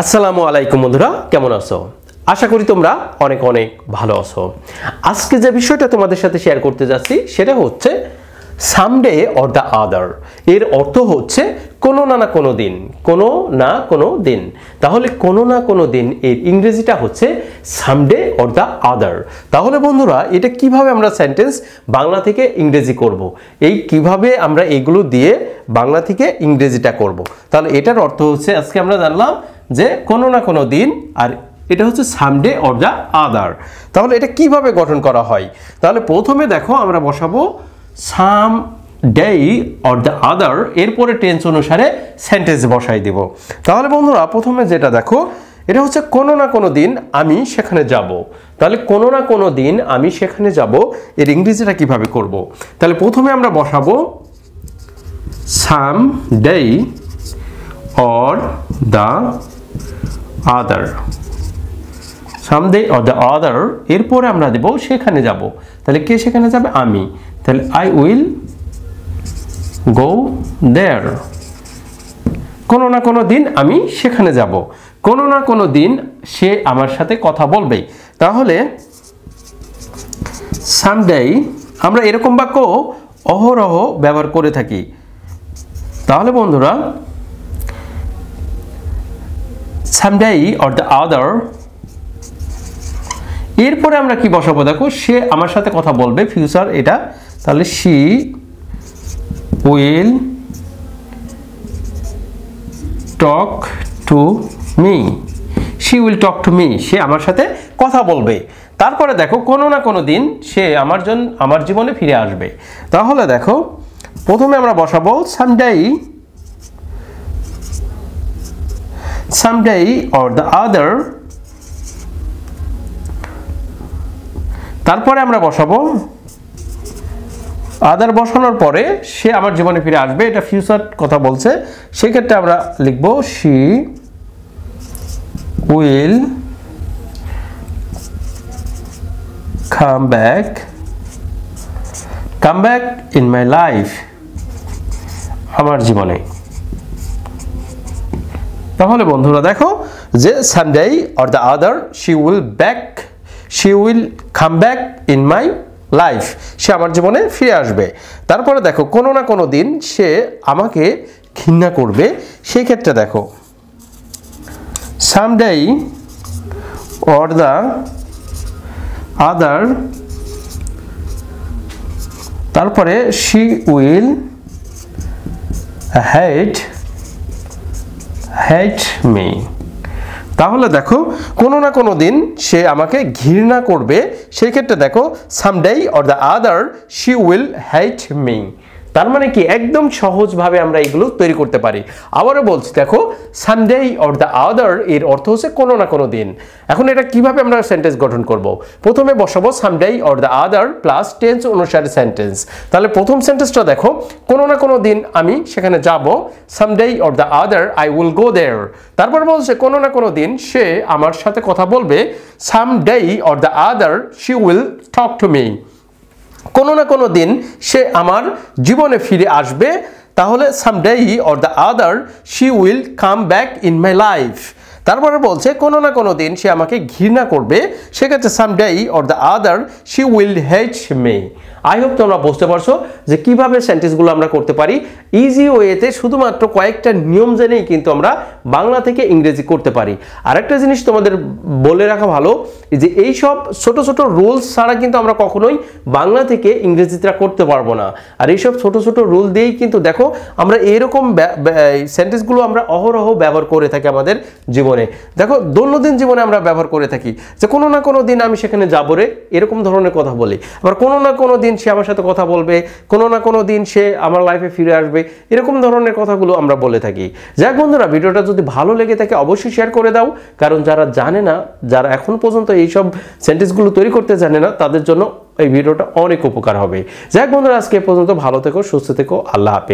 আসসালামু আলাইকুম বন্ধুরা, কেমন আছো? আশা করি তোমরা অনেক অনেক ভালো আছো। আজকে যে বিষয়টা তোমাদের সাথে শেয়ার করতে যাচ্ছি সেটা হচ্ছে সামডে অর দ্য আদার। এর অর্থ হচ্ছে কোনো না কোনো দিন, কোনো না কোনো দিন। তাহলে কোনো না কোনো দিন এর ইংরেজিটা হচ্ছে সামডে অর দ্য আদার। তাহলে বন্ধুরা এটা কিভাবে আমরা সেন্টেন্স বাংলা থেকে ইংরেজি করব, এই কিভাবে আমরা এগুলো দিয়ে বাংলা থেকে ইংরেজিটা করব। তাহলে এটার অর্থ হচ্ছে আজকে আমরা জানলাম যে কোনো না কোনো দিন, আর এটা হচ্ছে সামডে অর দ্য আদার। তাহলে এটা কিভাবে গঠন করা হয়? তাহলে প্রথমে দেখো আমরা বসাবো সাম ডে অর দ্য আদার, এরপরে টেন্স অনুসারে সেন্টেন্স বসাই দেব। তাহলে বন্ধুরা প্রথমে যেটা দেখো, এটা হচ্ছে কোনো না কোনো দিন আমি সেখানে যাব। তাহলে কোনো না কোনো দিন আমি সেখানে যাব, এর ইংরেজিটা কিভাবে করব? তাহলে প্রথমে আমরা বসাবো সাম day or the other, someday or the আদার, এরপরে আমরা দেব সেখানে যাব। তাহলে কে সেখানে যাবে? আমি। তাহলে আই উইল গো দেয়ার। কোনো না কোনো দিন আমি সেখানে যাব, কোনো না কোনো দিন সে আমার সাথে কথা বলবে। তাহলে সামডে আমরা এরকম বাক্য অহরহ ব্যবহার করে থাকি। তাহলে বন্ধুরা সামডে অর দ্য আদার, এরপরে আমরা কি বসাবো? দেখো সে আমার সাথে কথা বলবে, ফিউচার এটা। তাহলে she will talk to me, she will talk to me, সে আমার সাথে কথা বলবে। তারপরে দেখো কোনো না কোনো দিন সে আমার জীবনে ফিরে আসবে। তাহলে দেখো প্রথমে আমরা বসাবো সামডে অর দ্য আদার, তারপরে আমরা বসাবো আদার। বসানোর পরে সে আমার জীবনে ফিরে আসবে, এটা ফিউচার কথা বলছে, সেক্ষেত্রে আমরা লিখবো she will come back in my life, আমার জীবনে। তাহলে বন্ধুরা দেখো যে someday or the other, she will come back in my life, সে আমার জীবনে ফিরে আসবে। তারপরে দেখো কোনো না কোনো দিন সে আমাকে ঘৃণা করবে, সেই ক্ষেত্রে দেখো সামডে অর দ্য আদার, তারপরে শি উইল হেট মি। তাহলে দেখো কোনো না কোনো দিন সে আমাকে ঘৃণা করবে, সেই ক্ষেত্রে দেখো someday or the other, she will hate me. তার মানে কি একদম সহজভাবে আমরা এগুলো তৈরি করতে পারি। আবারও বলছি, দেখো সামডে অর দ্য আদার এর অর্থ হচ্ছে কোনো না কোনো দিন। এখন এটা কিভাবে আমরা সেন্টেন্স গঠন করব? প্রথমে বসাবো someday or the other plus tense অনুসারে সেন্টেন্স। তাহলে প্রথম সেন্টেন্সটা দেখো, কোনো না কোনো দিন আমি সেখানে যাব, someday or the other I will go there. তারপর বলছে কোনো না কোনো দিন সে আমার সাথে কথা বলবে, someday or the other she will talk to me. কোনো না কোনো দিন সে আমার জীবনে ফিরে আসবে, তাহলে someday or the other she will come back in my life. তারপরে বলছে কোনো না কোনো দিন সে আমাকে ঘৃণা করবে, সেক্ষেত্রে someday or the other she will hate me. I hope তোমরা বুঝতে পারছো যে কিভাবে সেন্টেন্সগুলো আমরা করতে পারি ইজি ওয়েতে, শুধুমাত্র কয়েকটা নিয়ম জেনেই কিন্তু আমরা বাংলা থেকে ইংরেজি করতে পারি। আরেকটা জিনিস তোমাদের বলে রাখা ভালো, যে এই সব ছোট ছোট রুলস ছাড়া কিন্তু আমরা কখনোই বাংলা থেকে ইংরেজিটা করতে পারবো না। আর এইসব ছোট ছোট রুল দিয়েই কিন্তু দেখো আমরা এরকম সেন্টেন্সগুলো আমরা অহরহ ব্যবহার করে থাকি আমাদের জীবনে। দেখো দৈনন্দিন জীবনে আমরা ব্যবহার করে থাকি যে কোনো না কোনো দিন আমি সেখানে যাবো রে, এরকম ধরনের কথা বলি। আবার কোনো না কোনো দিন সে আমার সাথে কথা বলবে, কোনো না কোনো দিন সে আমার লাইফে ফিরে আসবে, এরকম ধরনের কথাগুলো আমরা বলে থাকি। যাক বন্ধুরা, ভিডিওটা যদি ভালো লেগে থাকে অবশ্যই শেয়ার করে দাও, কারণ যারা জানে না, যারা এখন পর্যন্ত এইসব সেন্টেন্সগুলো তৈরি করতে জানে না, তাদের জন্য এই ভিডিওটা অনেক উপকার হবে। যাক বন্ধুরা, আজকে পর্যন্ত ভালো থেকো, সুস্থ থেকো, আল্লাহ হাফেজ।